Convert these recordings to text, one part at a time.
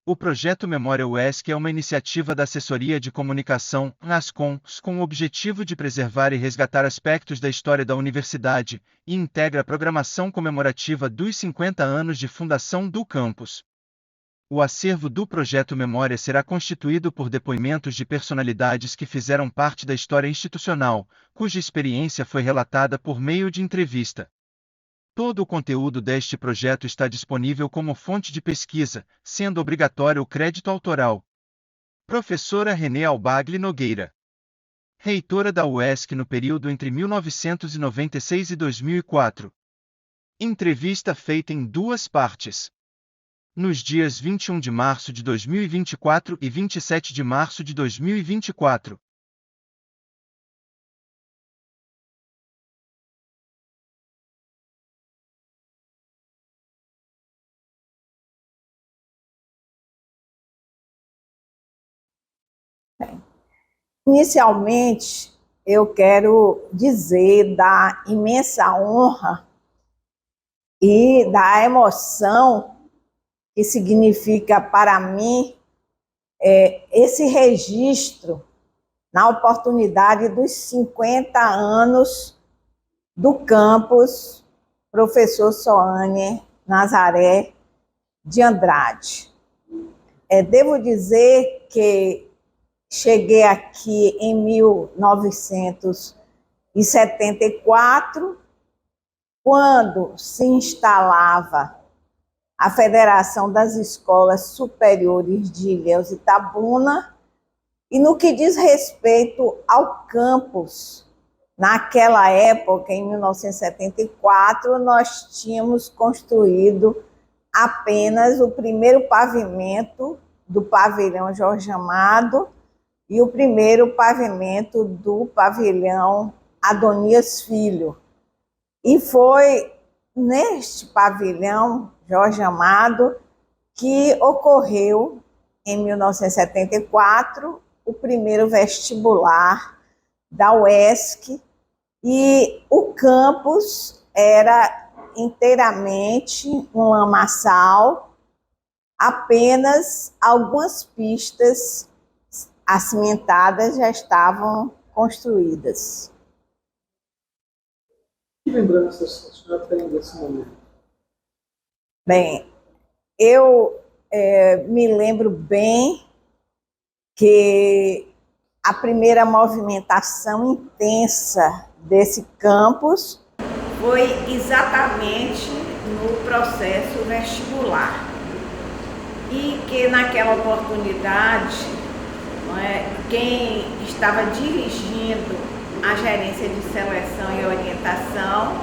O projeto Memória UESC é uma iniciativa da Assessoria de Comunicação, ASCOM, com o objetivo de preservar e resgatar aspectos da história da universidade, e integra a programação comemorativa dos 50 anos de fundação do campus. O acervo do projeto Memória será constituído por depoimentos de personalidades que fizeram parte da história institucional, cuja experiência foi relatada por meio de entrevista. Todo o conteúdo deste projeto está disponível como fonte de pesquisa, sendo obrigatório o crédito autoral. Professora Renê Albagli Nogueira. Reitora da UESC no período entre 1996 e 2004. Entrevista feita em duas partes. Nos dias 21 de março de 2024 e 27 de março de 2024. Inicialmente, eu quero dizer da imensa honra e da emoção que significa para mim esse registro na oportunidade dos 50 anos do campus Professor Soane Nazaré de Andrade. Devo dizer que cheguei aqui em 1974, quando se instalava a Federação das Escolas Superiores de Ilhéus e Itabuna, e no que diz respeito ao campus, naquela época, em 1974, nós tínhamos construído apenas o primeiro pavimento do pavilhão Jorge Amado e o primeiro pavimento do pavilhão Adonias Filho. E foi neste pavilhão Jorge Amado que ocorreu, em 1974, o primeiro vestibular da UESC, e o campus era inteiramente um lamaçal, apenas algumas pistas acimentadas já estavam construídas. Que lembranças a senhora tem desse momento? Bem, eu me lembro bem que a primeira movimentação intensa desse campus foi exatamente no processo vestibular. E que naquela oportunidade, quem estava dirigindo a gerência de seleção e orientação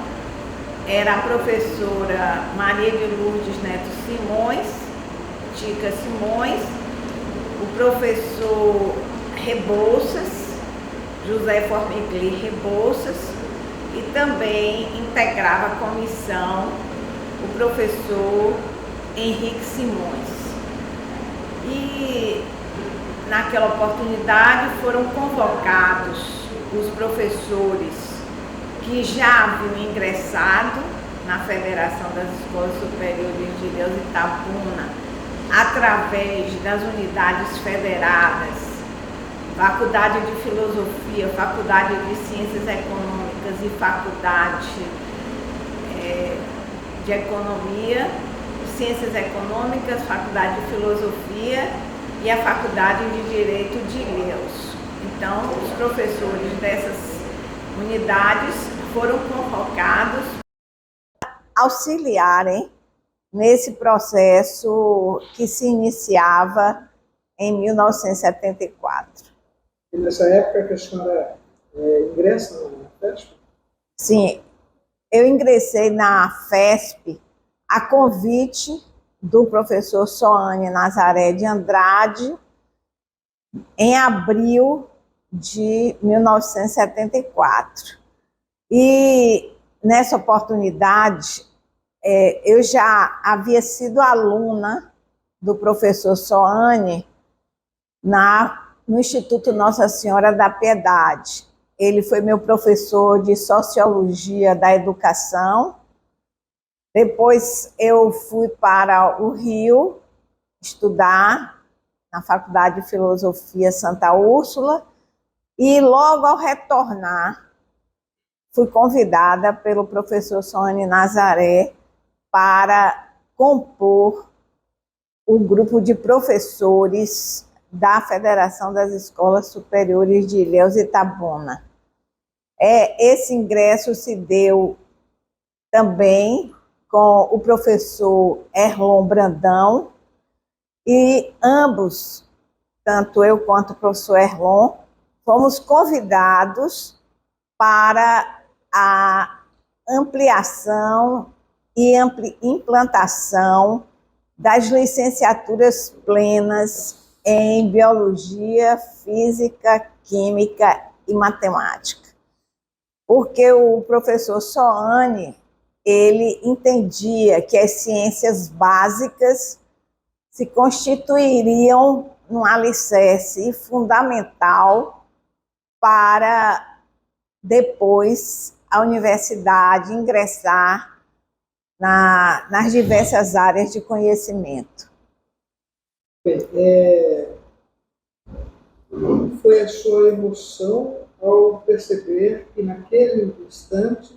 era a professora Maria de Lourdes Neto Simões, Tica Simões, o professor Rebouças, José Formigli Rebouças, e também integrava a comissão o professor Henrique Simões. E naquela oportunidade foram convocados os professores que já haviam ingressado na Federação das Escolas Superiores de Ilhéus e Itabuna através das unidades federadas, Faculdade de Filosofia, Faculdade de Ciências Econômicas e Faculdade de Economia, Ciências Econômicas, Faculdade de Filosofia e a Faculdade de Direito de Ilhéus. Então, os professores dessas unidades foram convocados para auxiliarem nesse processo que se iniciava em 1974. E nessa época que a senhora ingressa na FESP? Sim, eu ingressei na FESP a convite do professor Soane Nazaré de Andrade em abril de 1974. E nessa oportunidade, eu já havia sido aluna do professor Soane no Instituto Nossa Senhora da Piedade. Ele foi meu professor de Sociologia da Educação. Depois eu fui para o Rio, estudar na Faculdade de Filosofia Santa Úrsula e logo ao retornar fui convidada pelo professor Soane Nazaré para compor o grupo de professores da Federação das Escolas Superiores de Ilhéus e Itabuna. Esse ingresso se deu também com o professor Erlon Brandão, e ambos, tanto eu quanto o professor Erlon, fomos convidados para a ampliação e implantação das licenciaturas plenas em Biologia, Física, Química e Matemática. Porque o professor Soane, ele entendia que as ciências básicas se constituiriam num alicerce fundamental para depois a universidade ingressar nas diversas áreas de conhecimento. Bem, como foi a sua emoção ao perceber que naquele instante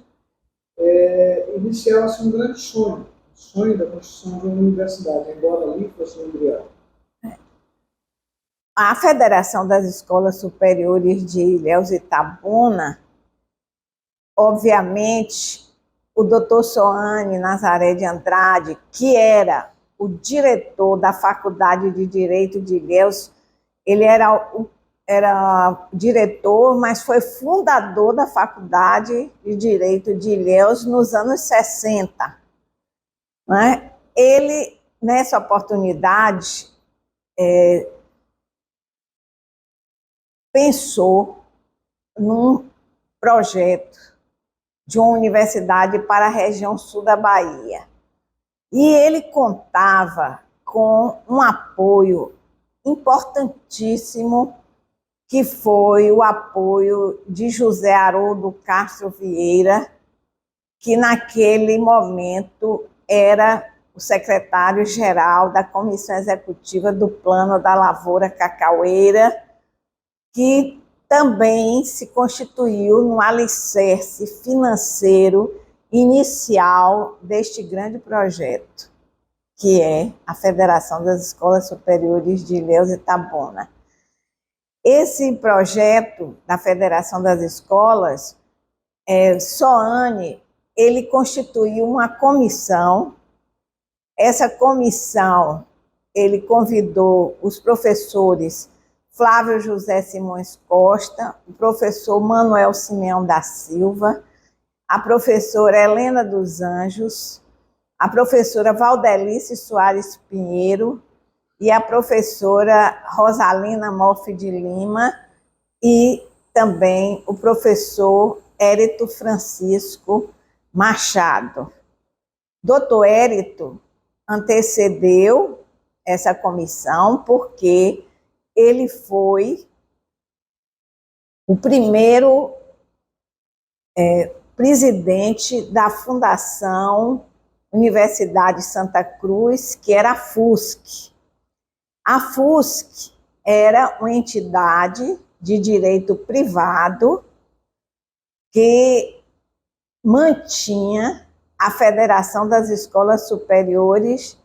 iniciava-se um grande sonho, o sonho da construção de uma universidade, embora ali fosse um embrião? A Federação das Escolas Superiores de Ilhéus e Itabuna, obviamente, o doutor Soane Nazaré de Andrade, que era o diretor da Faculdade de Direito de Ilhéus, ele era diretor, mas foi fundador da Faculdade de Direito de Ilhéus nos anos 60. Né? Ele, nessa oportunidade, pensou num projeto de uma universidade para a região sul da Bahia. E ele contava com um apoio importantíssimo, que foi o apoio de José Haroldo Castro Vieira, que naquele momento era o secretário-geral da Comissão Executiva do Plano da Lavoura Cacaueira, que também se constituiu no alicerce financeiro inicial deste grande projeto, que é a Federação das Escolas Superiores de Ilhéus e Itabuna. Esse projeto da Federação das Escolas, Soane, ele constituiu uma comissão. Essa comissão, ele convidou os professores Flávio José Simões Costa, o professor Manuel Simeão da Silva, a professora Helena dos Anjos, a professora Valdelice Soares Pinheiro e a professora Rosalina Moff de Lima e também o professor Érito Francisco Machado. Doutor Érito antecedeu essa comissão porque ele foi o primeiro presidente da Fundação Universidade Santa Cruz, que era a FUSC. A FUSC era uma entidade de direito privado que mantinha a Federação das Escolas Superiores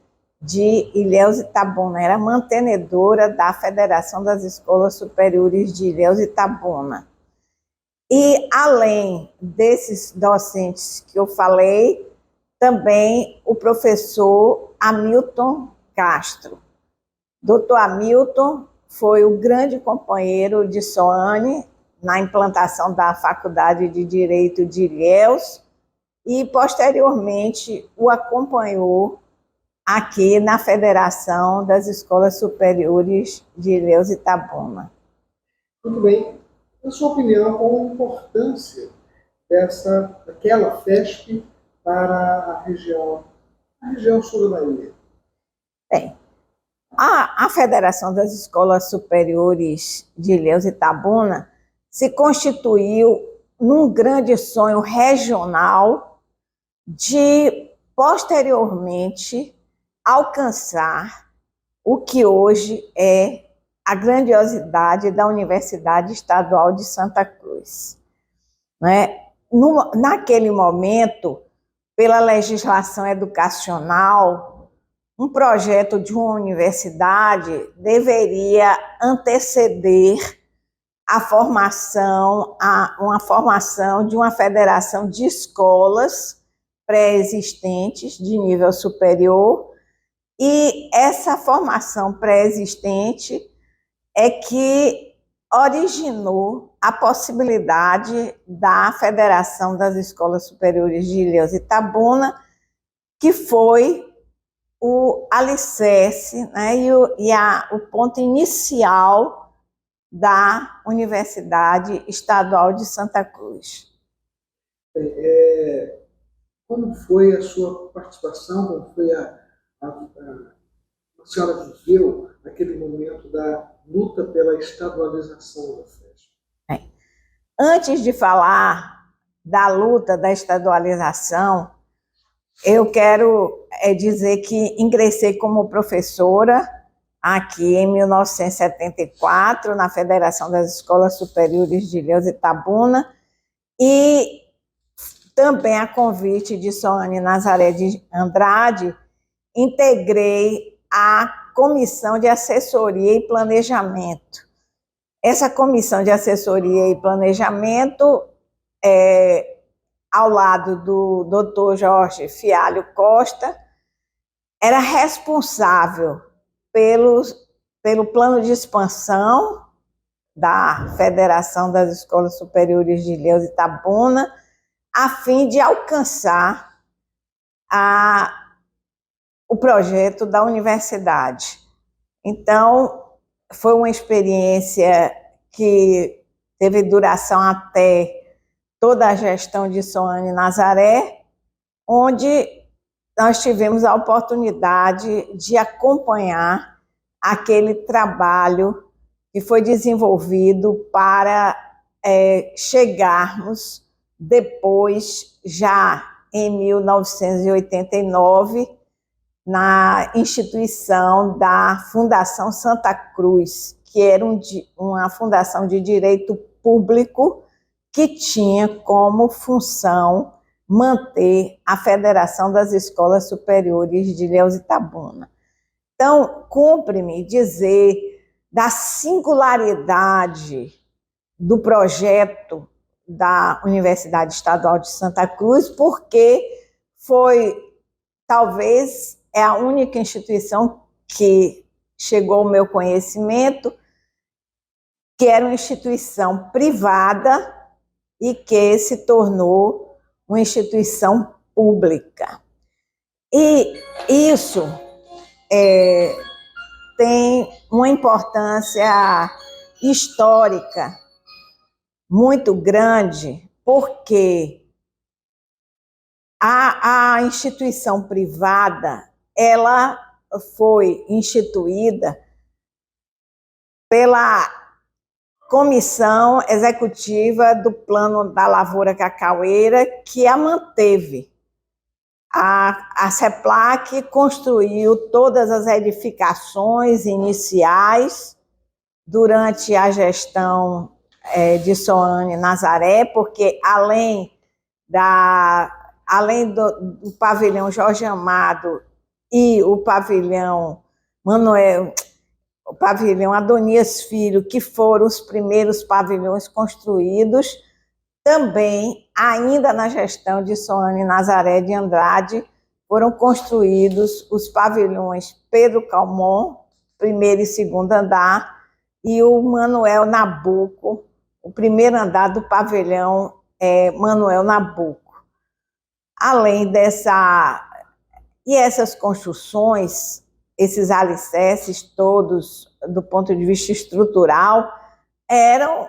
de Ilhéus e Itabuna, era mantenedora da Federação das Escolas Superiores de Ilhéus e Itabuna. E, além desses docentes que eu falei, também o professor Hamilton Castro. Doutor Hamilton foi o grande companheiro de Soane na implantação da Faculdade de Direito de Ilhéus e, posteriormente, o acompanhou aqui na Federação das Escolas Superiores de Ilhéus e Itabuna. Muito bem. Na sua opinião, qual a importância daquela FESP para a região sul da Bahia? Bem, a Federação das Escolas Superiores de Ilhéus e Itabuna se constituiu num grande sonho regional de, posteriormente, alcançar o que hoje é a grandiosidade da Universidade Estadual de Santa Cruz. Né? Naquele momento, pela legislação educacional, um projeto de uma universidade deveria anteceder uma formação de uma federação de escolas pré-existentes de nível superior, e essa formação pré-existente é que originou a possibilidade da Federação das Escolas Superiores de Ilhéus e Itabuna, que foi o alicerce, né, o ponto inicial da Universidade Estadual de Santa Cruz. Como foi a sua participação? Como foi a senhora viveu aquele momento da luta pela estadualização da FESP? Antes de falar da luta da estadualização, eu quero dizer que ingressei como professora aqui em 1974, na Federação das Escolas Superiores de Ilhéus e Itabuna, e também a convite de Soane Nazaré de Andrade, integrei a Comissão de Assessoria e Planejamento. Essa Comissão de Assessoria e Planejamento, ao lado do Dr. Jorge Fialho Costa, era responsável pelo plano de expansão da Federação das Escolas Superiores de Ilhéus e Itabuna, a fim de alcançar o projeto da universidade. Então, foi uma experiência que teve duração até toda a gestão de Soane Nazaré, onde nós tivemos a oportunidade de acompanhar aquele trabalho que foi desenvolvido para chegarmos depois, já em 1989, na instituição da Fundação Santa Cruz, que era uma fundação de direito público que tinha como função manter a Federação das Escolas Superiores de Ilhéus e Itabuna. Então, cumpre-me dizer da singularidade do projeto da Universidade Estadual de Santa Cruz, porque talvez é a única instituição que chegou ao meu conhecimento, que era uma instituição privada e que se tornou uma instituição pública. E isso tem uma importância histórica muito grande, porque a instituição privada, ela foi instituída pela Comissão Executiva do Plano da Lavoura Cacaueira, que a manteve. A CEPLAC construiu todas as edificações iniciais durante a gestão de Soane Nazaré, porque além do pavilhão Jorge Amado e o pavilhão o pavilhão Adonias Filho, que foram os primeiros pavilhões construídos, também, ainda na gestão de Soane Nazaré de Andrade, foram construídos os pavilhões Pedro Calmon, primeiro e segundo andar, e o Manuel Nabuco, o primeiro andar do pavilhão Manuel Nabuco. Além essas construções, esses alicerces todos, do ponto de vista estrutural, eram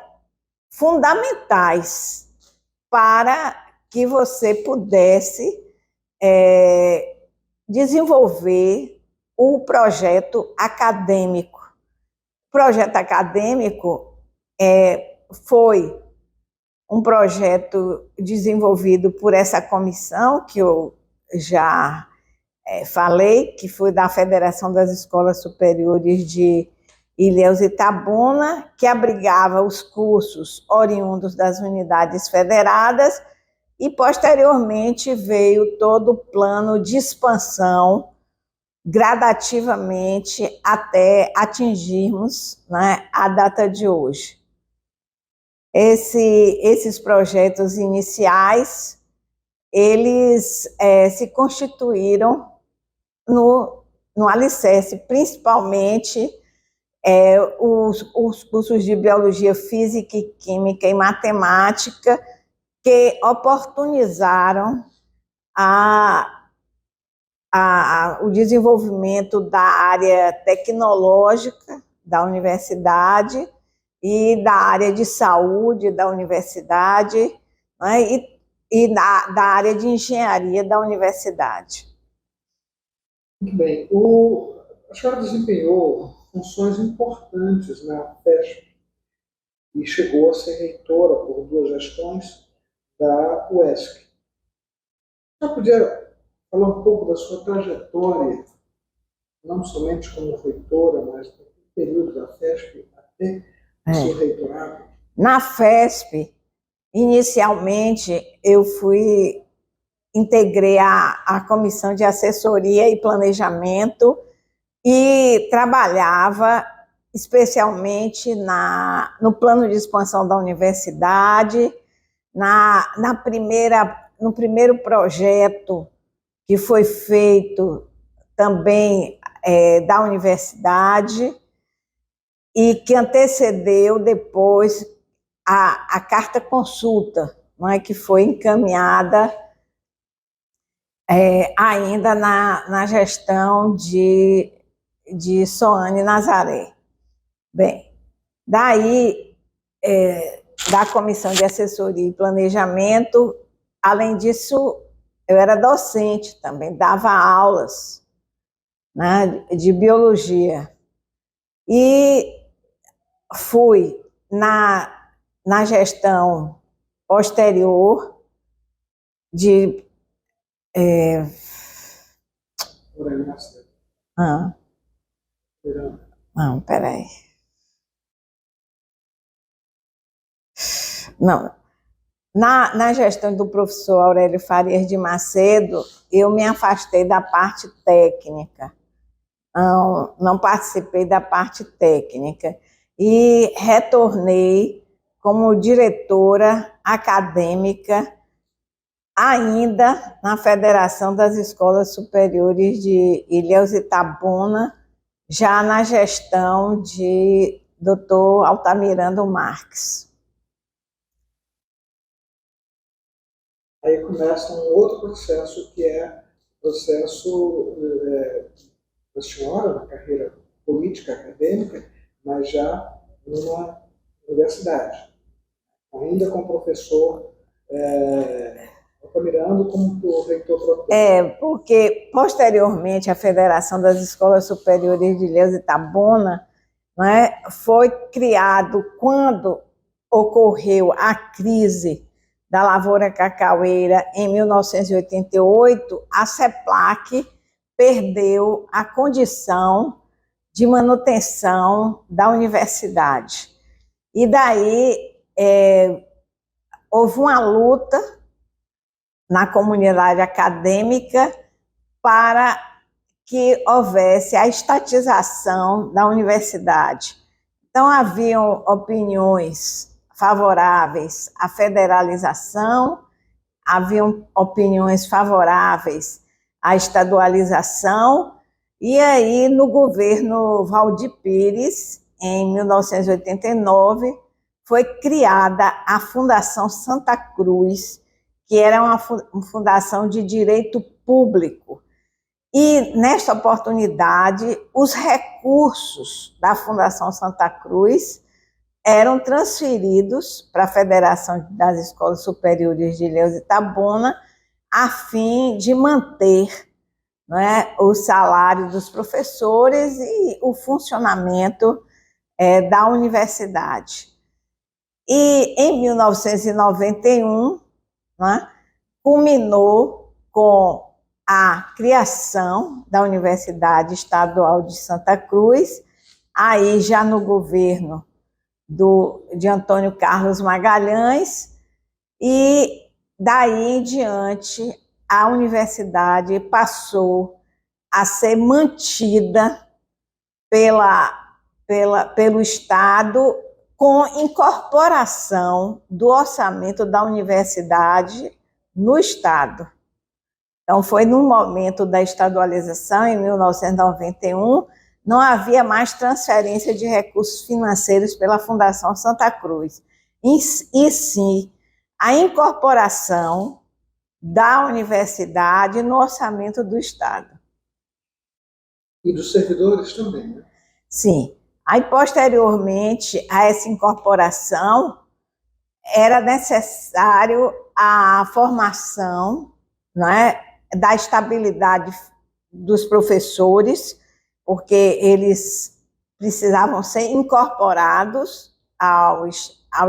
fundamentais para que você pudesse desenvolver o projeto acadêmico. O projeto acadêmico foi um projeto desenvolvido por essa comissão que eu já falei que fui da Federação das Escolas Superiores de Ilhéus e Itabuna, que abrigava os cursos oriundos das unidades federadas, e posteriormente veio todo o plano de expansão gradativamente até atingirmos, né, a data de hoje. Esses projetos iniciais, eles se constituíram no alicerce, principalmente os cursos de Biologia Física e Química e Matemática, que oportunizaram o desenvolvimento da área tecnológica da universidade e da área de saúde da universidade, né, e da área de engenharia da universidade. Muito bem. A senhora desempenhou funções importantes na FESP e chegou a ser reitora por 2 gestões da UESC. Você podia falar um pouco da sua trajetória, não somente como reitora, mas no período da FESP até o seu reitorado? Na FESP, inicialmente, eu integrei a comissão de assessoria e planejamento e trabalhava especialmente no plano de expansão da universidade, no primeiro projeto que foi feito também da universidade e que antecedeu depois a carta consulta, não é, que foi encaminhada ainda na gestão de Soane Nazaré. Bem, daí, da Comissão de Assessoria e Planejamento, além disso, eu era docente também, dava aulas, né, de biologia. E fui na gestão posterior de... Não, peraí. Não. Na gestão do professor Aurélio Farias de Macedo, eu me afastei da parte técnica. Não participei da parte técnica. E retornei como diretora acadêmica ainda na Federação das Escolas Superiores de Ilhéus e Itabuna, já na gestão de Dr. Altamirano Marques. Aí começa um outro processo, que é o processo da senhora na carreira política, acadêmica, mas já numa universidade, ainda com o professor Altamirano como reitor protético. Porque posteriormente a Federação das Escolas Superiores de Ilhéus e Itabuna, né, foi criado quando ocorreu a crise da lavoura cacaueira em 1988, a CEPLAC perdeu a condição de manutenção da universidade. E daí houve uma luta na comunidade acadêmica para que houvesse a estatização da universidade. Então, haviam opiniões favoráveis à federalização, haviam opiniões favoráveis à estadualização, e aí, no governo Valdir Pires, em 1989, foi criada a Fundação Santa Cruz, que era uma fundação de direito público. E, nesta oportunidade, os recursos da Fundação Santa Cruz eram transferidos para a Federação das Escolas Superiores de Ilhéus e Itabuna, a fim de manter, né, o salário dos professores e o funcionamento da universidade. E, em 1991, né, culminou com a criação da Universidade Estadual de Santa Cruz, aí já no governo de Antônio Carlos Magalhães, e daí em diante a universidade passou a ser mantida pelo Estado, com incorporação do orçamento da universidade no Estado. Então, foi no momento da estadualização, em 1991, não havia mais transferência de recursos financeiros pela Fundação Santa Cruz, e sim a incorporação da universidade no orçamento do Estado. E dos servidores também, né? Sim. Aí, posteriormente a essa incorporação, era necessário a formação, né, da estabilidade dos professores, porque eles precisavam ser incorporados ao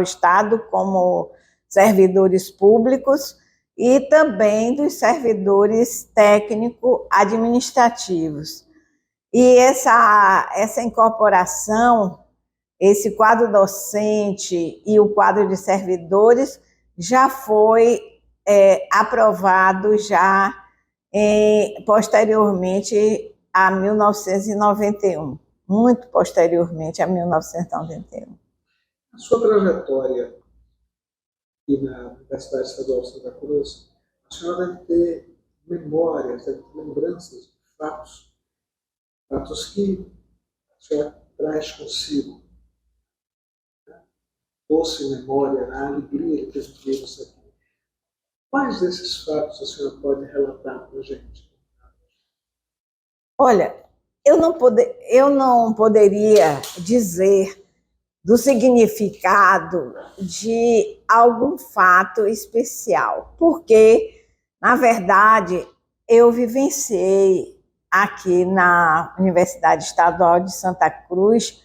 Estado como servidores públicos, e também dos servidores técnico-administrativos. E essa incorporação, esse quadro docente e o quadro de servidores já foi aprovado já posteriormente a 1991, muito posteriormente a 1991. A sua trajetória aqui na Universidade Estadual de Santa Cruz, a senhora deve ter memórias, deve ter lembranças de fatos que a senhora traz consigo. Doce memória, a alegria de ter vivido isso aqui. Quais desses fatos a senhora pode relatar para a gente? Olha, eu não poderia dizer do significado de algum fato especial, porque, na verdade, eu vivenciei aqui na Universidade Estadual de Santa Cruz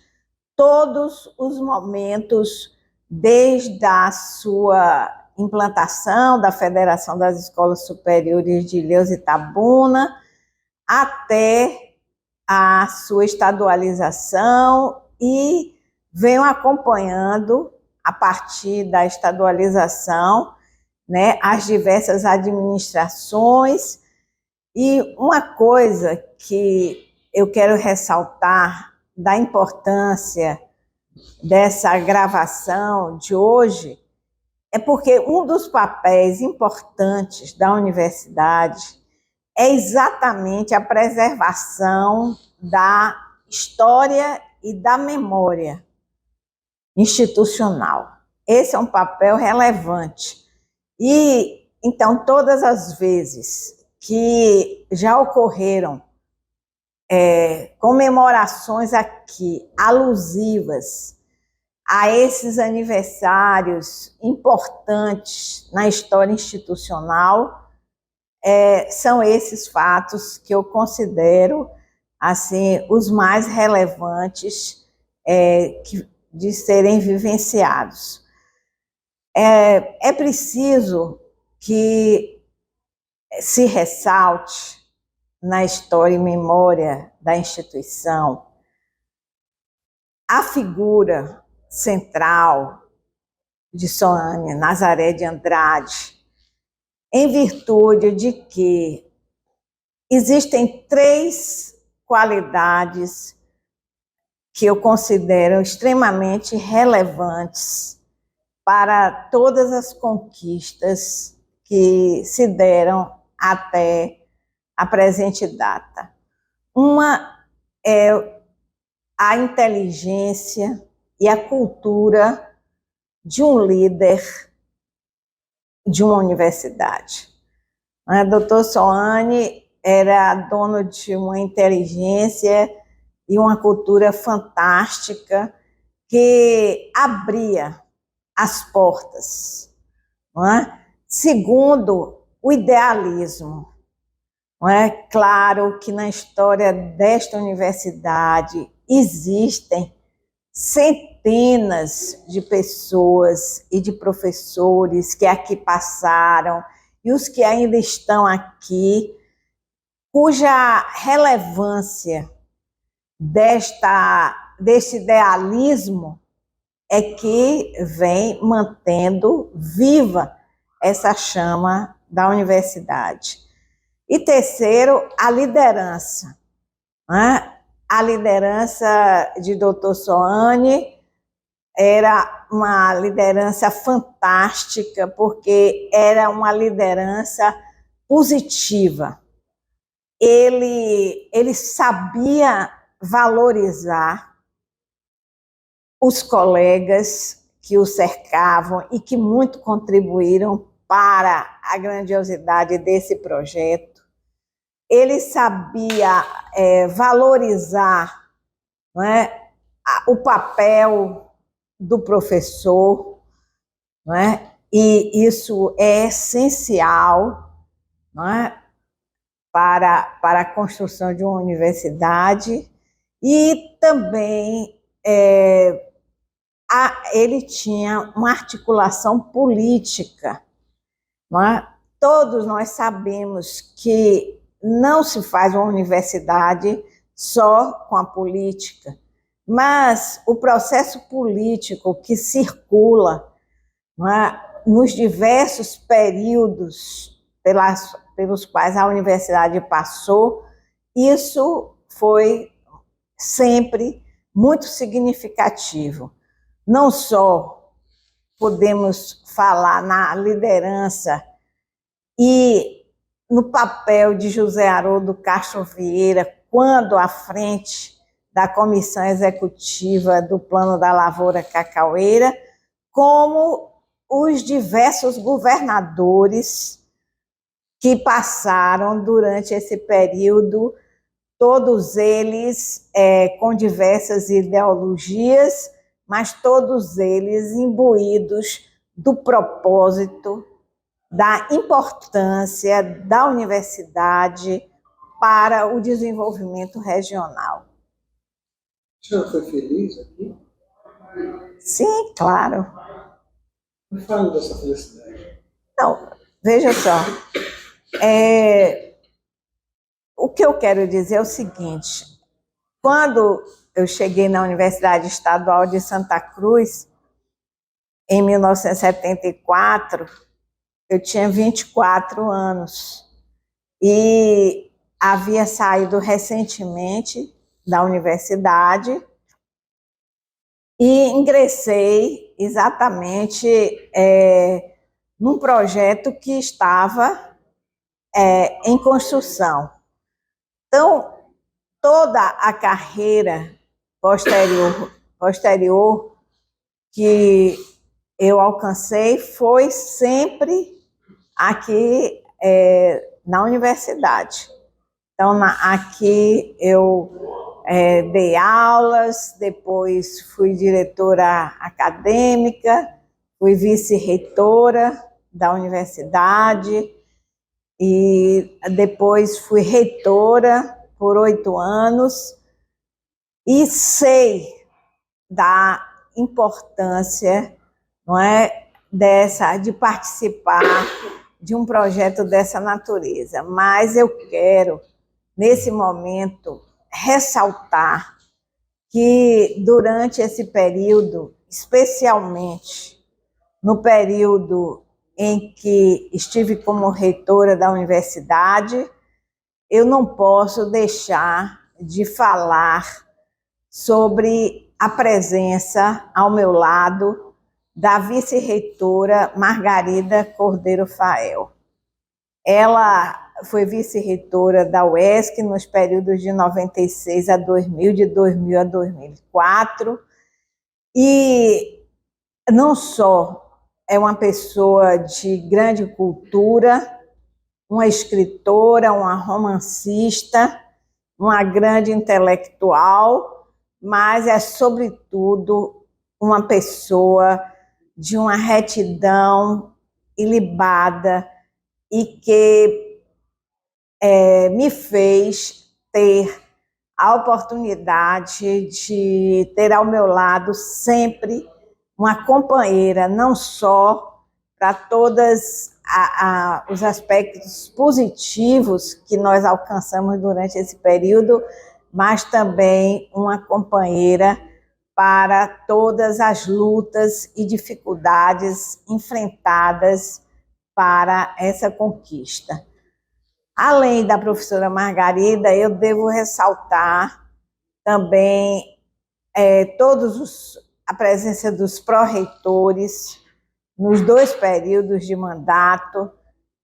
todos os momentos, desde a sua implantação da Federação das Escolas Superiores de Ilhéus e Itabuna, até a sua estadualização, e venho acompanhando, a partir da estadualização, né, as diversas administrações. E uma coisa que eu quero ressaltar da importância dessa gravação de hoje é porque um dos papéis importantes da universidade é exatamente a preservação da história e da memória institucional. Esse é um papel relevante. E, então, todas as vezes que já ocorreram comemorações aqui alusivas a esses aniversários importantes na história institucional, são esses fatos que eu considero assim os mais relevantes de serem vivenciados. É preciso que se ressalte na história e memória da instituição a figura central de Soane Nazaré de Andrade, em virtude de que existem 3 qualidades que eu considero extremamente relevantes para todas as conquistas que se deram até a presente data. Uma é a inteligência e a cultura de um líder de uma universidade. O doutor Soane era dono de uma inteligência e uma cultura fantástica que abria as portas, não é? Segundo, o idealismo. Não é? Claro que na história desta universidade existem centenas de pessoas e de professores que aqui passaram e os que ainda estão aqui cuja relevância deste idealismo é que vem mantendo viva essa chama da universidade. E terceiro, a liderança. Né? A liderança de Dr. Soane era uma liderança fantástica, porque era uma liderança positiva. Ele sabia valorizar os colegas que o cercavam e que muito contribuíram para a grandiosidade desse projeto. Ele sabia valorizar, não é, o papel do professor, não é? E isso é essencial, não é, para a construção de uma universidade. E também ele tinha uma articulação política. Não é? Todos nós sabemos que não se faz uma universidade só com a política, mas o processo político que circula, não é, nos diversos períodos pelos quais a universidade passou, isso foi sempre muito significativo. Não só podemos falar na liderança e no papel de José Haroldo Castro Vieira, quando à frente da comissão executiva do Plano da Lavoura Cacaueira, como os diversos governadores que passaram durante esse período, todos eles com diversas ideologias, mas todos eles imbuídos do propósito, da importância da universidade para o desenvolvimento regional. A senhora foi feliz aqui? Sim, claro. Me fale dessa felicidade. Então, veja só, o que eu quero dizer é o seguinte: quando eu cheguei na Universidade Estadual de Santa Cruz, em 1974, eu tinha 24 anos e havia saído recentemente da universidade e ingressei exatamente num projeto que estava em construção. Então, toda a carreira posterior que eu alcancei foi sempre aqui na universidade. Então, aqui eu dei aulas, depois fui diretora acadêmica, fui vice-reitora da universidade e depois fui reitora por 8 anos e sei da importância, não é, de participar de um projeto dessa natureza. Mas eu quero, nesse momento, ressaltar que durante esse período, especialmente no período em que estive como reitora da universidade, eu não posso deixar de falar sobre a presença ao meu lado da vice-reitora Margarida Cordeiro Fael. Ela foi vice-reitora da UESC nos períodos de 96 a 2000, de 2000 a 2004, e não só é uma pessoa de grande cultura, uma escritora, uma romancista, uma grande intelectual, mas é, sobretudo, uma pessoa de uma retidão ilibada e que me fez ter a oportunidade de ter ao meu lado sempre uma companheira, não só para todas os aspectos positivos que nós alcançamos durante esse período, mas também uma companheira para todas as lutas e dificuldades enfrentadas para essa conquista. Além da professora Margarida, eu devo ressaltar também a presença dos pró-reitores nos 2 períodos de mandato,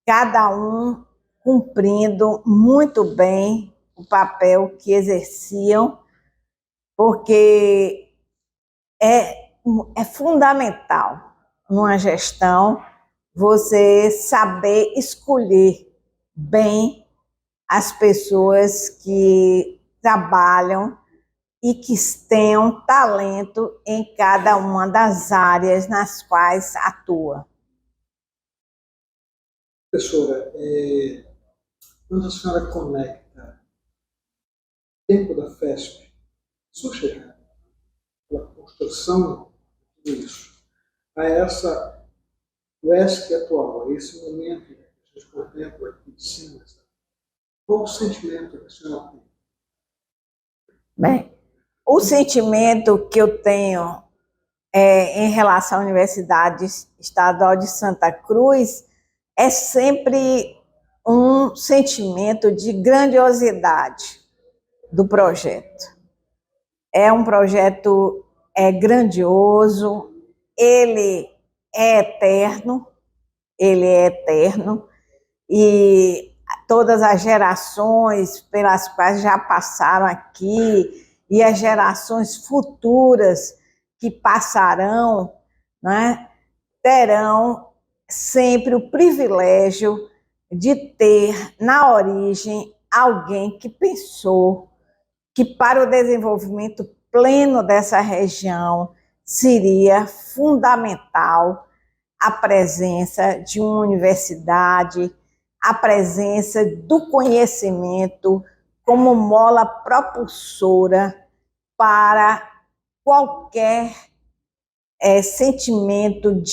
cada um cumprindo muito bem o papel que exerciam, porque é fundamental numa gestão você saber escolher bem as pessoas que trabalham e que tenham talento em cada uma das áreas nas quais atua. Professora, quando a senhora conecta o tempo da FESP, sua chegada, pela construção de tudo isso, a essa UESC atual, a esse momento que a gente contempla aqui de cima, qual o sentimento que a senhora tem? Bem, o sentimento que eu tenho em relação à Universidade Estadual de Santa Cruz é sempre um sentimento de grandiosidade do projeto. É um projeto grandioso, ele é eterno, e todas as gerações pelas quais já passaram aqui e as gerações futuras que passarão, né, terão sempre o privilégio de ter na origem alguém que pensou que para o desenvolvimento pleno dessa região seria fundamental a presença de uma universidade, a presença do conhecimento como mola propulsora para qualquer sentimento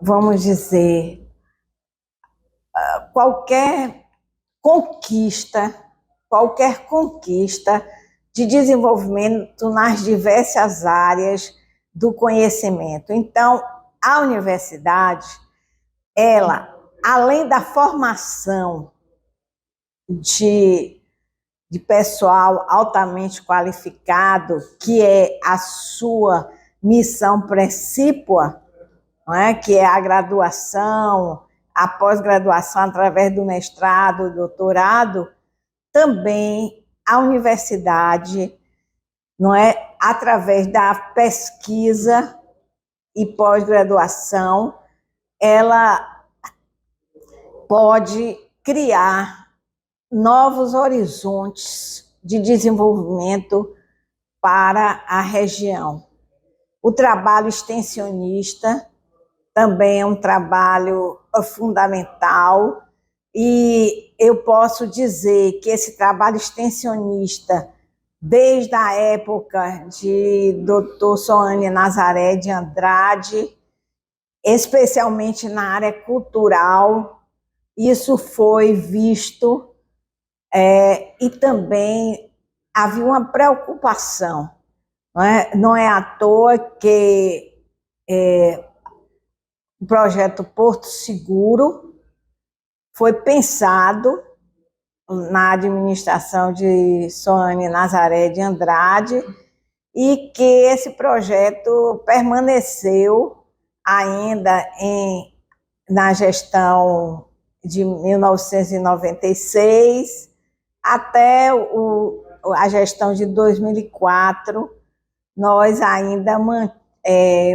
vamos dizer, qualquer conquista de desenvolvimento nas diversas áreas do conhecimento. Então, a universidade, ela, além da formação de pessoal altamente qualificado, que é a sua missão principal, não é? Que é a graduação, a pós-graduação através do mestrado, doutorado, também a universidade, não é, através da pesquisa e pós-graduação, ela pode criar novos horizontes de desenvolvimento para a região. O trabalho extensionista também é um trabalho fundamental, e eu posso dizer que esse trabalho extensionista, desde a época de Dr. Soane Nazaré de Andrade, especialmente na área cultural, isso foi visto, e também havia uma preocupação. Não é à toa que o projeto Porto Seguro foi pensado na administração de Soane Nazaré de Andrade, e que esse projeto permaneceu ainda na gestão de 1996 até a gestão de 2004. Nós ainda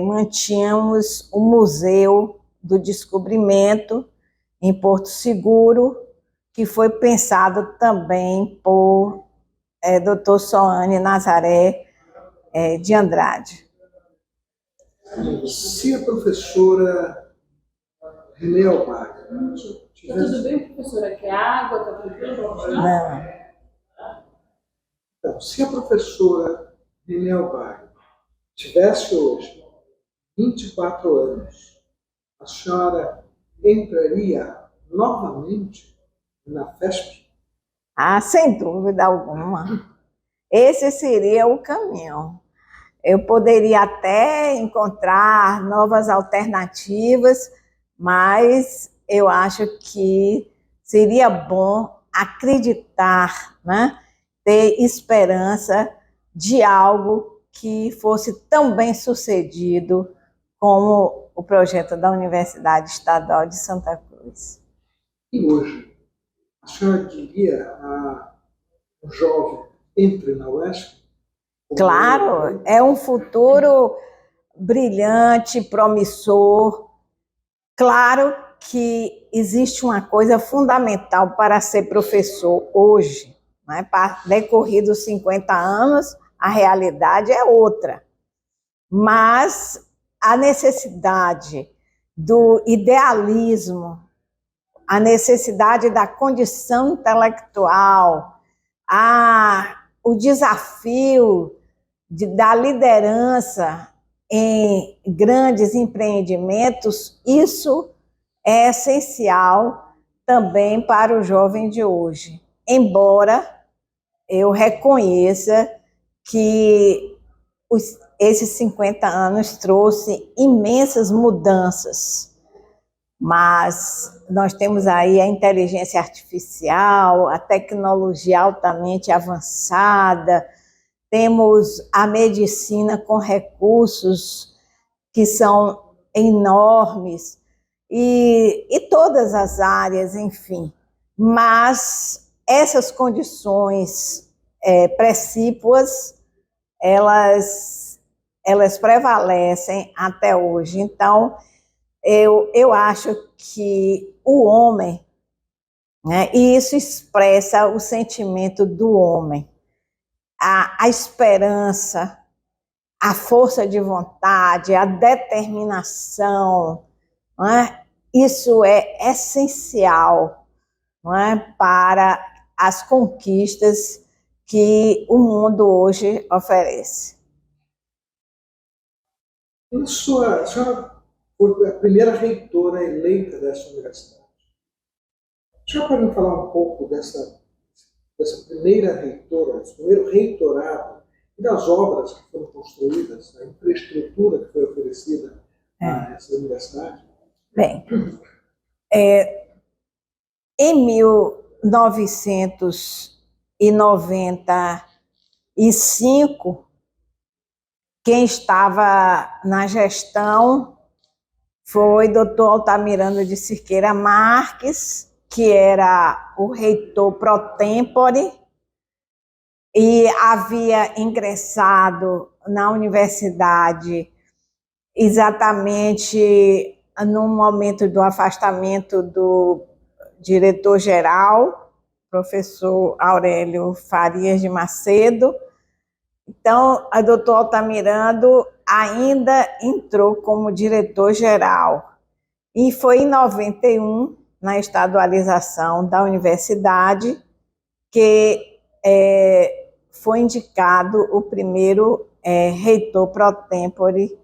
mantínhamos o Museu do Descobrimento em Porto Seguro, que foi pensado também por Dr. Soane Nazaré de Andrade. Se a professora Renê Albar tivesse... Tudo bem, professora? Quer água? Tá tranquilo? Não. Então, se a professora Renê Albar tivesse hoje 24 anos, a senhora entraria novamente na FESP? Ah, sem dúvida alguma. Esse seria o caminho. Eu poderia até encontrar novas alternativas, mas eu acho que seria bom acreditar, né? Ter esperança de algo que fosse tão bem sucedido como o projeto da Universidade Estadual de Santa Cruz. E hoje, a senhora diria a um jovem entre na UESC? Claro, é um futuro brilhante, promissor. Claro que existe uma coisa fundamental para ser professor hoje, né? Para decorridos 50 anos, a realidade é outra. Mas a necessidade do idealismo, a necessidade da condição intelectual, o desafio da liderança em grandes empreendimentos, isso é essencial também para o jovem de hoje. Embora eu reconheça que esses 50 anos trouxe imensas mudanças, mas nós temos aí a inteligência artificial, a tecnologia altamente avançada, temos a medicina com recursos que são enormes, e todas as áreas, enfim. Mas essas condições precípuas, elas prevalecem até hoje. Então, eu acho que o homem, né, e isso expressa o sentimento do homem, a esperança, a força de vontade, a determinação, não é? Isso é essencial, não é? Para as conquistas que o mundo hoje oferece. A senhora foi a primeira reitora eleita dessa universidade. A senhora pode me falar um pouco dessa primeira reitora, desse primeiro reitorado, e das obras que foram construídas, a infraestrutura que foi oferecida a essa universidade? Bem, em 1995, quem estava na gestão foi doutor Altamirano de Cirqueira Marques, que era o reitor pro tempore, e havia ingressado na universidade exatamente no momento do afastamento do diretor-geral, professor Aurélio Farias de Macedo. Então, a doutor Altamirano ainda entrou como diretor-geral. E foi em 91, na estadualização da universidade, que foi indicado o primeiro reitor pro tempore,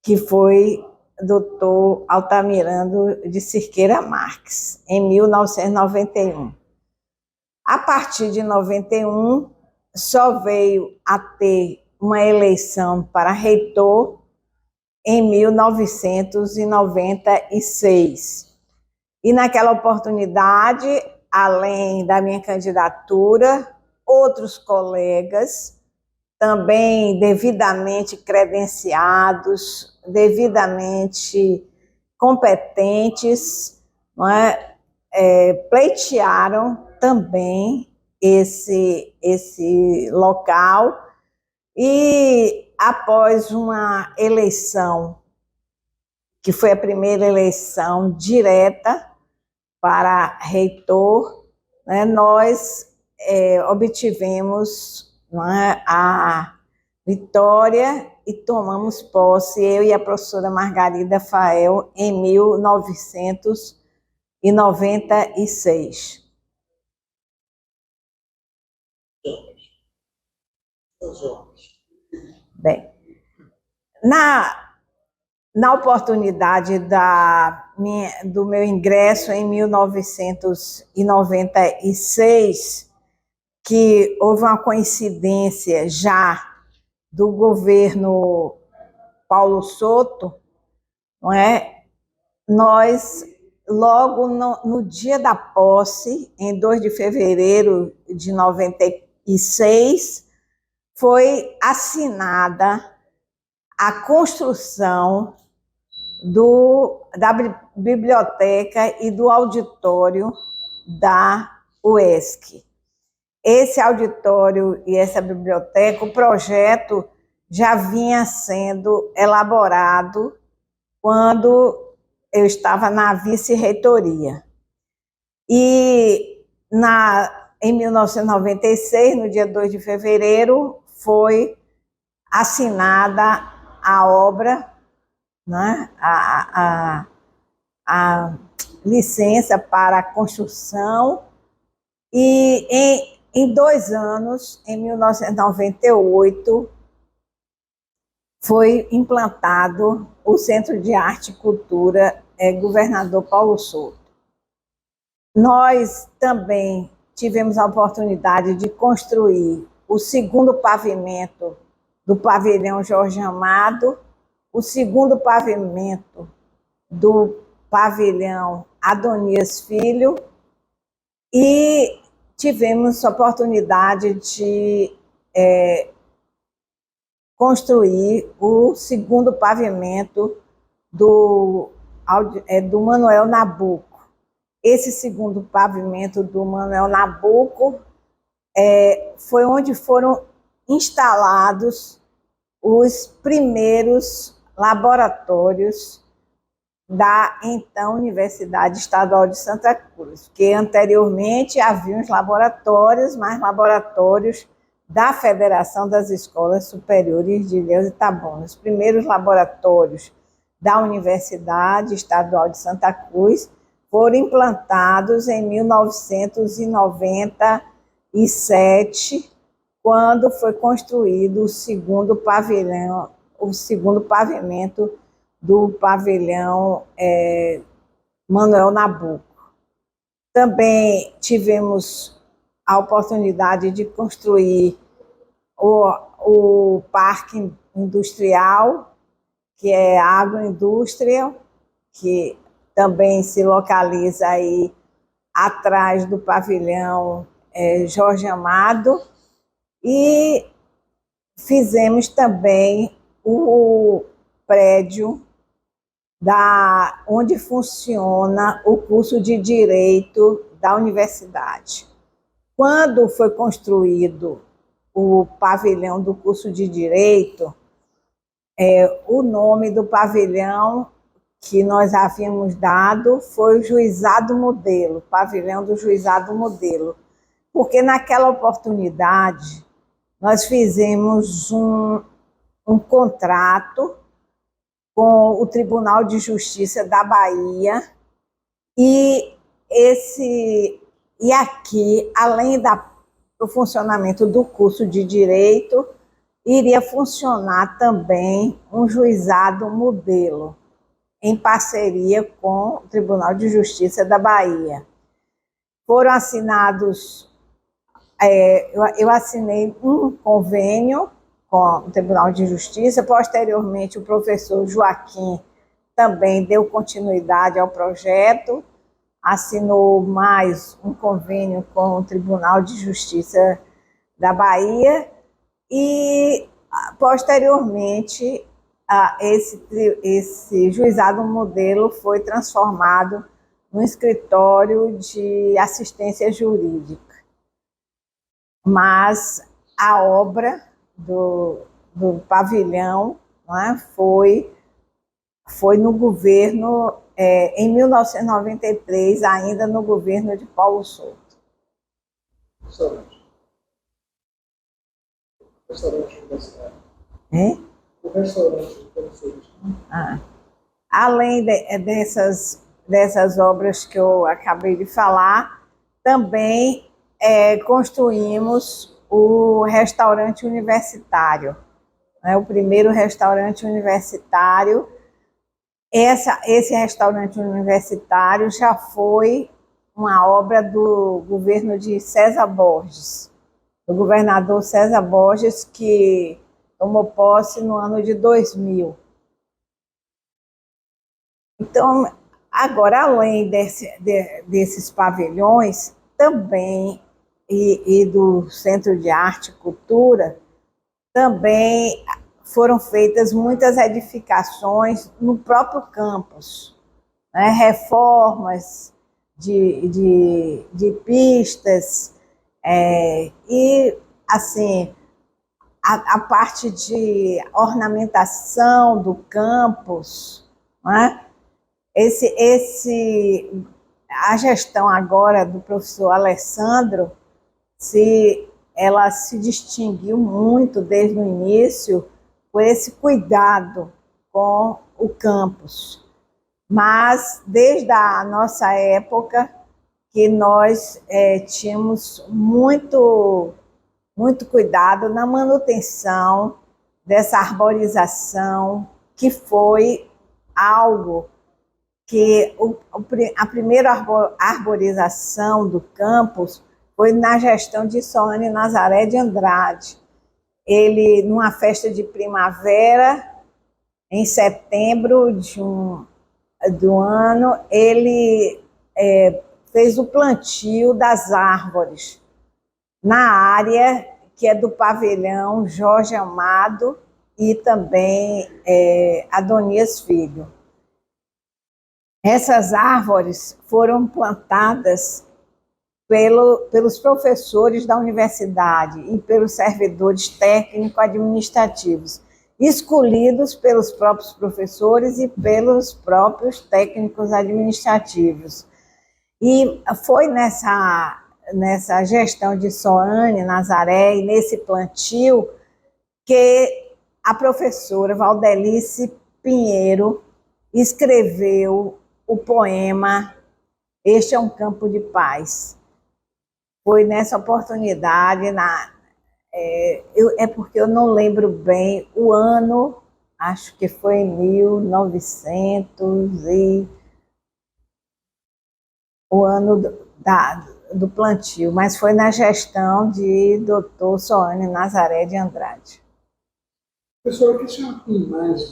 que foi doutor Altamirano de Cirqueira Marques, em 1991. A partir de 91, só veio a ter uma eleição para reitor em 1996. E naquela oportunidade, além da minha candidatura, outros colegas, também devidamente credenciados, devidamente competentes, não é? Pleitearam também esse local, e após uma eleição, que foi a primeira eleição direta para reitor, né, nós obtivemos, não é, a vitória e tomamos posse, eu e a professora Margarida Fael, em 1996. Bem, Na oportunidade do meu ingresso em 1996, que houve uma coincidência já do governo Paulo Souto, não é? Nós, logo no dia da posse, em 2 de fevereiro de 96, foi assinada a construção da biblioteca e do auditório da UESC. Esse auditório e essa biblioteca, o projeto já vinha sendo elaborado quando eu estava na vice-reitoria. E em 1996, no dia 2 de fevereiro, foi assinada a obra, né, a licença para a construção, e em 2 anos, em 1998, foi implantado o Centro de Arte e Cultura Governador Paulo Souto. Nós também tivemos a oportunidade de construir o 2º pavimento do pavilhão Jorge Amado, o 2º pavimento do pavilhão Adonias Filho, e tivemos a oportunidade de construir o 2º pavimento do Manuel Nabuco. Esse 2º pavimento do Manuel Nabuco foi onde foram instalados os primeiros laboratórios da então Universidade Estadual de Santa Cruz, que anteriormente haviam os laboratórios, mas laboratórios da Federação das Escolas Superiores de Ilhéus e Itabuna. Os primeiros laboratórios da Universidade Estadual de Santa Cruz foram implantados em 1997, quando foi construído o 2º pavilhão, o 2º pavimento do pavilhão Manuel Nabuco. Também tivemos a oportunidade de construir o Parque Industrial, que é a agroindústria, que também se localiza aí atrás do pavilhão Jorge Amado, e fizemos também o prédio onde funciona o curso de Direito da universidade. Quando foi construído o pavilhão do curso de Direito, o nome do pavilhão que nós havíamos dado foi o Juizado Modelo, pavilhão do Juizado Modelo, porque naquela oportunidade nós fizemos um contrato com o Tribunal de Justiça da Bahia, e aqui, além do funcionamento do curso de Direito, iria funcionar também um juizado modelo, em parceria com o Tribunal de Justiça da Bahia. Foram assinados, eu assinei um convênio com o Tribunal de Justiça. Posteriormente, o professor Joaquim também deu continuidade ao projeto, assinou mais um convênio com o Tribunal de Justiça da Bahia, e posteriormente esse juizado modelo foi transformado num escritório de assistência jurídica. Mas a obra do pavilhão, né, foi no governo, em 1993, ainda no governo de Paulo Souto. Restaurante universitário. O restaurante universitário. Além dessas obras que eu acabei de falar, também construímos o restaurante universitário, né? O primeiro restaurante universitário, Esse restaurante universitário já foi uma obra do governo de César Borges, do governador César Borges, que tomou posse no ano de 2000. Então, agora, além desses pavilhões, também, e do Centro de Arte e Cultura, também foram feitas muitas edificações no próprio campus, né? Reformas de pistas, e, assim, a parte de ornamentação do campus, né? A gestão agora do professor Alessandro, ela se distinguiu muito desde o início por esse cuidado com o campus. Mas desde a nossa época que nós tínhamos muito cuidado na manutenção dessa arborização, que foi algo que a primeira arborização do campus foi na gestão de Soane Nazaré de Andrade. Ele, numa festa de primavera, em setembro do ano, ele fez o plantio das árvores na área que é do pavilhão Jorge Amado e também Adonias Filho. Essas árvores foram plantadas pelos professores da universidade e pelos servidores técnico-administrativos, escolhidos pelos próprios professores e pelos próprios técnicos administrativos. E foi nessa gestão de Soane Nazaré e nesse plantio que a professora Valdelice Pinheiro escreveu o poema Este é um Campo de Paz. Foi nessa oportunidade, porque eu não lembro bem o ano, acho que foi em 1900 o ano do plantio, mas foi na gestão de Dr. Soane Nazaré de Andrade. Professora, o que a senhora tem mais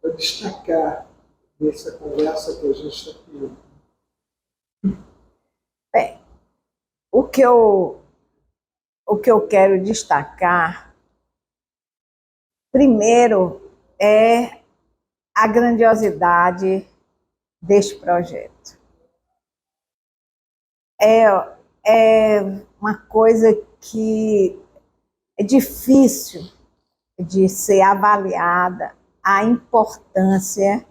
para destacar dessa conversa que a gente está tendo? Bem, o que eu quero destacar, primeiro, é a grandiosidade deste projeto. É uma coisa que é difícil de ser avaliada, a importância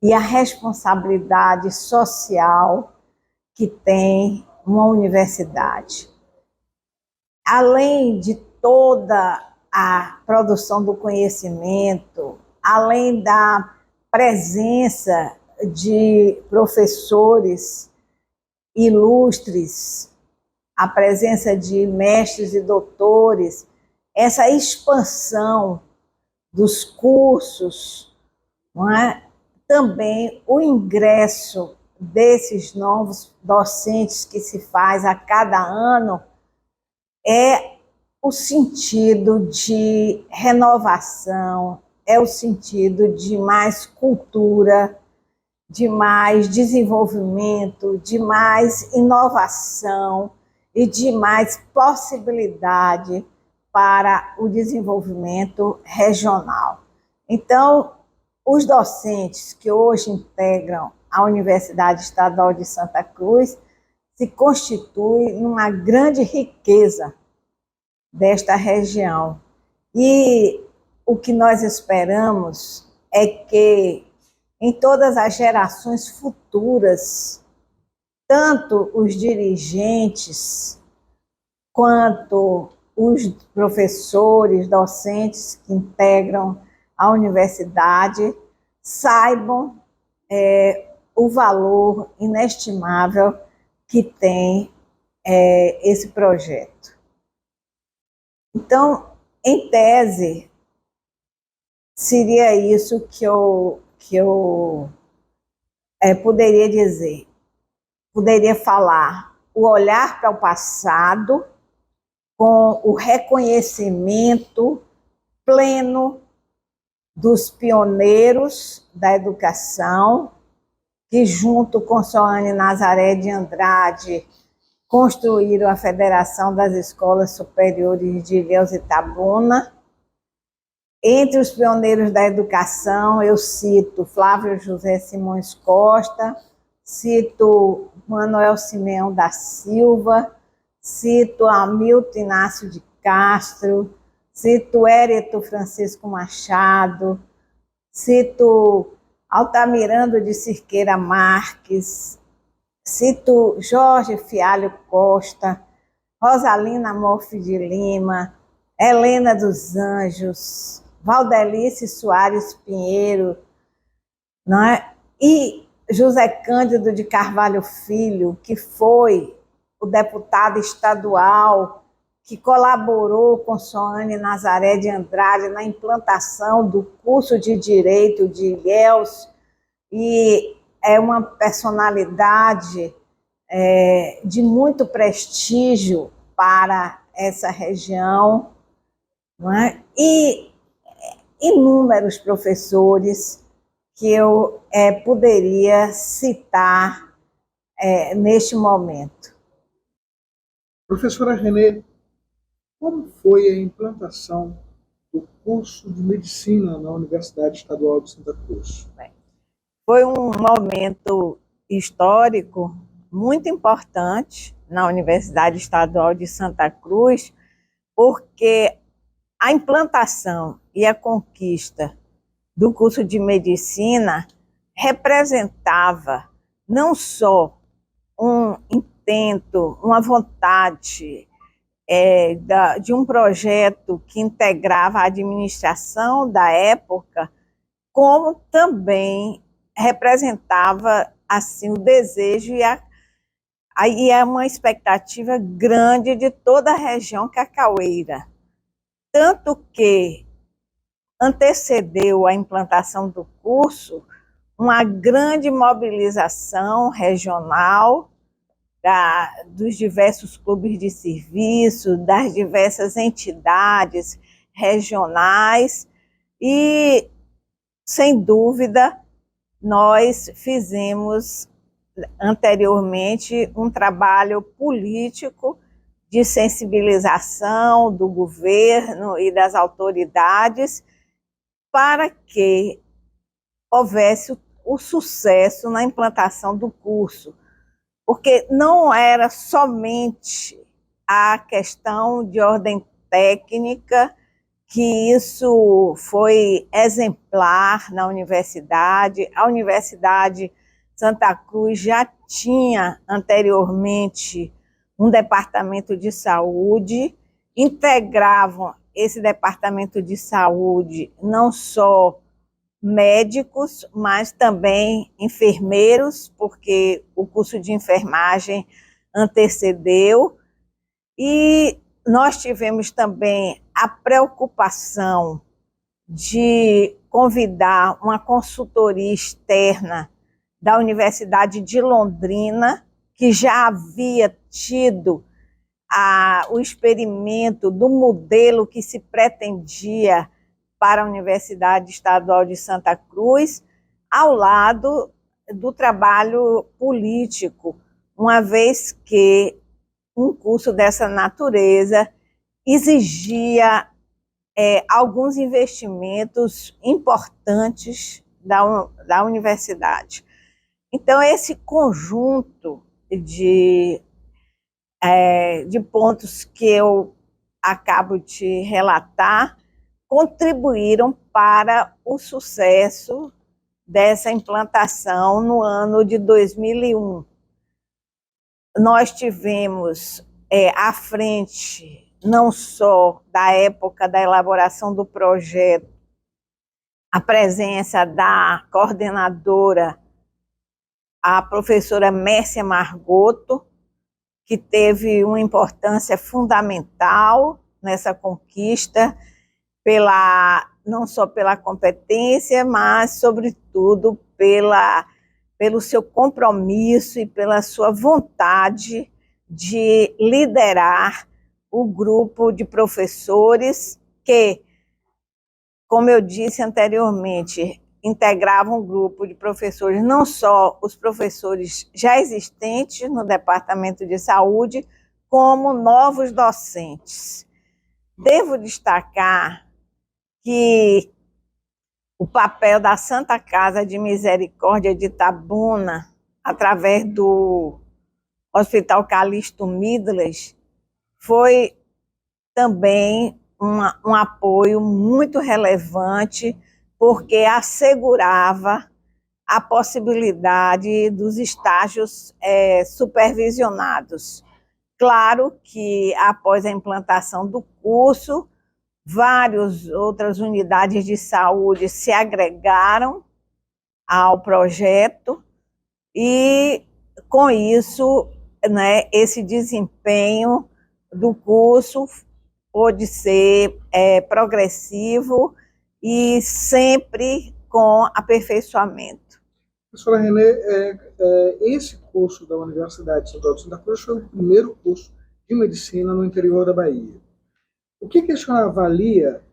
e a responsabilidade social que tem uma universidade. Além de toda a produção do conhecimento, além da presença de professores ilustres, a presença de mestres e doutores, essa expansão dos cursos, não é? Também o ingresso desses novos docentes que se faz a cada ano é o sentido de renovação, é o sentido de mais cultura, de mais desenvolvimento, de mais inovação e de mais possibilidade para o desenvolvimento regional. Então, os docentes que hoje integram a Universidade Estadual de Santa Cruz se constituem numa grande riqueza desta região. E o que nós esperamos é que em todas as gerações futuras, tanto os dirigentes quanto os professores, docentes que integram a universidade, saibam o valor inestimável que tem esse projeto. Então, em tese, seria isso que eu que eu poderia dizer? Poderia falar o olhar para o passado com o reconhecimento pleno dos pioneiros da educação, que junto com Soane Nazaré de Andrade construíram a Federação das Escolas Superiores de Ilhéus e Itabuna. Entre os pioneiros da educação, eu cito Flávio José Simões Costa, cito Manuel Simeão da Silva, cito Hamilton Inácio de Castro, cito Héreto Francisco Machado, cito Altamirando de Cirqueira Marques, cito Jorge Fialho Costa, Rosalina Morfe de Lima, Helena dos Anjos, Valdelice Soares Pinheiro, não é? E José Cândido de Carvalho Filho, que foi o deputado estadual que colaborou com Soane Nazaré de Andrade na implantação do curso de Direito de Ilhéus, e é uma personalidade de muito prestígio para essa região, não é? E inúmeros professores que eu poderia citar neste momento. Professora Renê, como foi a implantação do curso de Medicina na Universidade Estadual de Santa Cruz? Foi um momento histórico muito importante na Universidade Estadual de Santa Cruz, porque a implantação e a conquista do curso de Medicina representava não só um intento, uma vontade de um projeto que integrava a administração da época, como também representava assim o desejo e uma expectativa grande de toda a região cacaueira. Tanto que antecedeu a implantação do curso uma grande mobilização regional dos diversos clubes de serviço, das diversas entidades regionais e, sem dúvida, nós fizemos anteriormente um trabalho político de sensibilização do governo e das autoridades para que houvesse o sucesso na implantação do curso, porque não era somente a questão de ordem técnica, que isso foi exemplar na universidade. A Universidade Santa Cruz já tinha anteriormente um departamento de saúde, integravam esse departamento de saúde não só médicos, mas também enfermeiros, porque o curso de enfermagem antecedeu, e nós tivemos também a preocupação de convidar uma consultoria externa da Universidade de Londrina, que já havia tido o experimento do modelo que se pretendia para a Universidade Estadual de Santa Cruz, ao lado do trabalho político, uma vez que um curso dessa natureza exigia alguns investimentos importantes da universidade. Então, esse conjunto de pontos que eu acabo de relatar contribuíram para o sucesso dessa implantação no ano de 2001. Nós tivemos à frente, não só da época da elaboração do projeto, a presença da coordenadora, a professora Mércia Margoto, que teve uma importância fundamental nessa conquista, não só pela competência, mas, sobretudo, pelo seu compromisso e pela sua vontade de liderar o grupo de professores que, como eu disse anteriormente, integravam um grupo de professores, não só os professores já existentes no Departamento de Saúde, como novos docentes. Devo destacar que o papel da Santa Casa de Misericórdia de Itabuna, através do Hospital Calixto Midlas, foi também um apoio muito relevante, porque assegurava a possibilidade dos estágios supervisionados. Claro que, após a implantação do curso, várias outras unidades de saúde se agregaram ao projeto e, com isso, né, esse desempenho do curso pôde ser progressivo e sempre com aperfeiçoamento. Professora Renê, esse curso da Universidade Estadual de Santa Cruz foi o primeiro curso de medicina no interior da Bahia. O que a senhora avalia,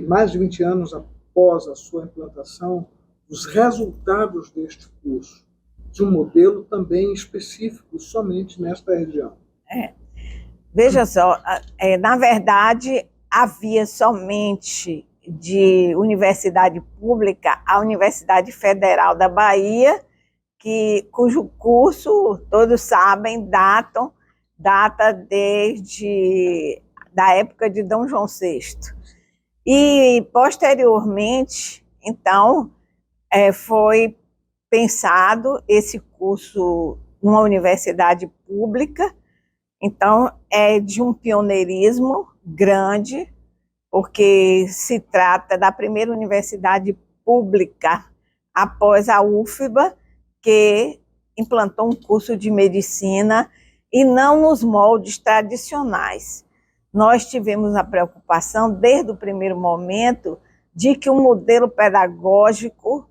mais de 20 anos após a sua implantação, os resultados deste curso, de um modelo também específico somente nesta região? Veja só, na verdade, havia somente de universidade pública a Universidade Federal da Bahia, cujo curso, todos sabem, data desde da época de Dom João VI. E, posteriormente, então, foi pensado esse curso numa universidade pública. Então, é de um pioneirismo grande, porque se trata da primeira universidade pública após a UFBA, que implantou um curso de medicina e não nos moldes tradicionais. Nós tivemos a preocupação, desde o primeiro momento, de que o modelo pedagógico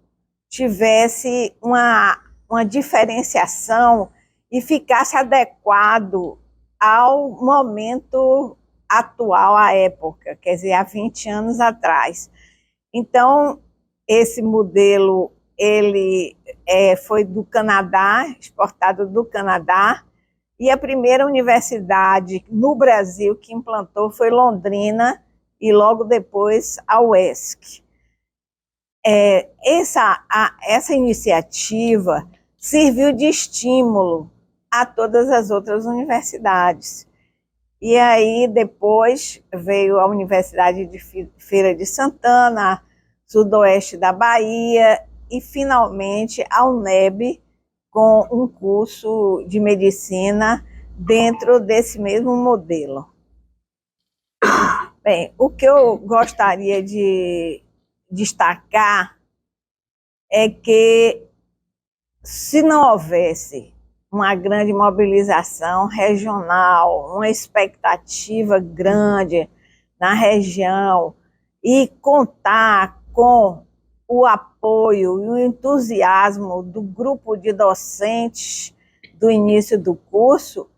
tivesse uma diferenciação e ficasse adequado ao momento atual, à época, quer dizer, há 20 anos atrás. Então, esse modelo ele foi do Canadá, exportado do Canadá, e a primeira universidade no Brasil que implantou foi Londrina, e logo depois a UESC. Essa iniciativa serviu de estímulo a todas as outras universidades. E aí depois veio a Universidade de Feira de Santana, sudoeste da Bahia, e finalmente a UNEB, com um curso de medicina dentro desse mesmo modelo. Bem, o que eu gostaria de destacar é que, se não houvesse uma grande mobilização regional, uma expectativa grande na região, e contar com o apoio e o entusiasmo do grupo de docentes do início do curso,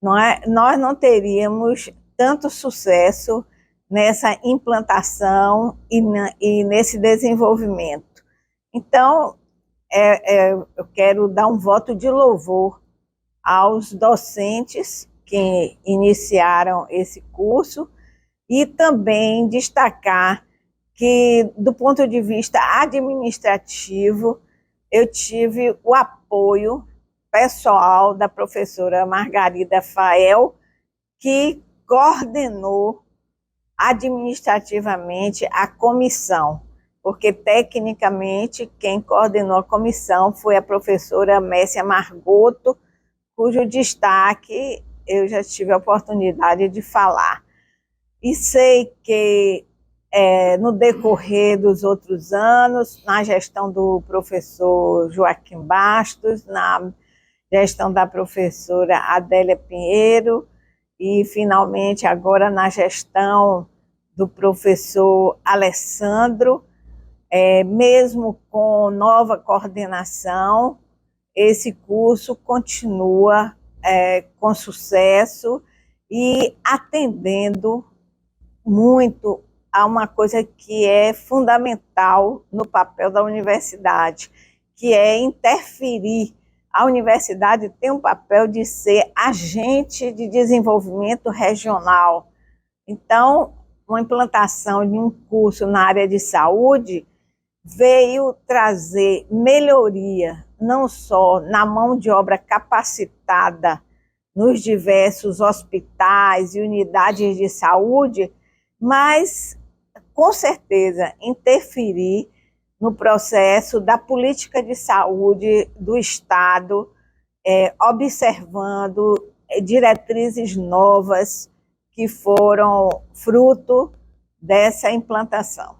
nós não teríamos tanto sucesso nessa implantação e nesse desenvolvimento. Então, eu quero dar um voto de louvor aos docentes que iniciaram esse curso e também destacar que, do ponto de vista administrativo, eu tive o apoio pessoal da professora Margarida Fael, que coordenou administrativamente a comissão, porque, tecnicamente, quem coordenou a comissão foi a professora Messia Margoto, cujo destaque eu já tive a oportunidade de falar. E sei que, no decorrer dos outros anos, na gestão do professor Joaquim Bastos, na gestão da professora Adélia Pinheiro, e, finalmente, agora na gestão do professor Alessandro, mesmo com nova coordenação, esse curso continua com sucesso e atendendo muito a uma coisa que é fundamental no papel da universidade, que é interferir. A universidade tem um papel de ser agente de desenvolvimento regional. Então, uma implantação de um curso na área de saúde veio trazer melhoria, não só na mão de obra capacitada nos diversos hospitais e unidades de saúde, mas, com certeza, interferir no processo da política de saúde do Estado, observando diretrizes novas que foram fruto dessa implantação.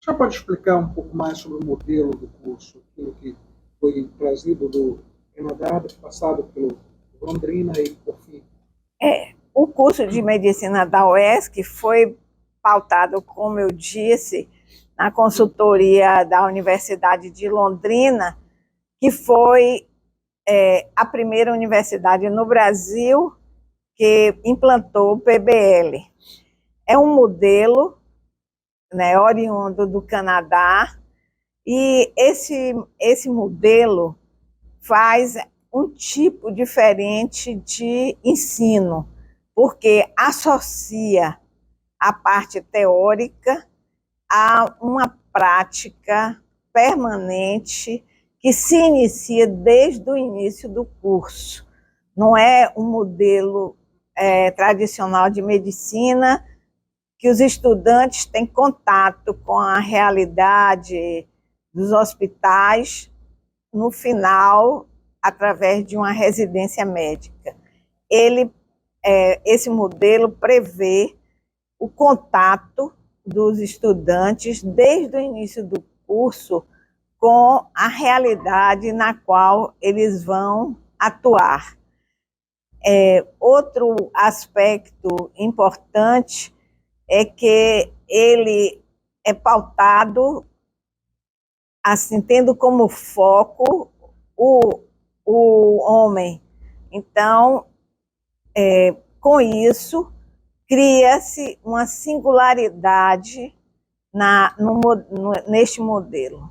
Já pode explicar um pouco mais sobre o modelo do curso, aquilo que foi trazido do Canadá, passado pelo Londrina e por fim? O curso de medicina da UESC foi pautado, como eu disse, na consultoria da Universidade de Londrina, que foi a primeira universidade no Brasil que implantou o PBL. É um modelo, oriundo do Canadá, e esse modelo faz um tipo diferente de ensino, porque associa a parte teórica a uma prática permanente que se inicia desde o início do curso. Não é um modelo tradicional de medicina, que os estudantes têm contato com a realidade dos hospitais no final, através de uma residência médica. Esse modelo prevê o contato dos estudantes desde o início do curso com a realidade na qual eles vão atuar. Outro aspecto importante é que ele é pautado, assim, tendo como foco o homem. Então, com isso, cria-se uma singularidade neste modelo.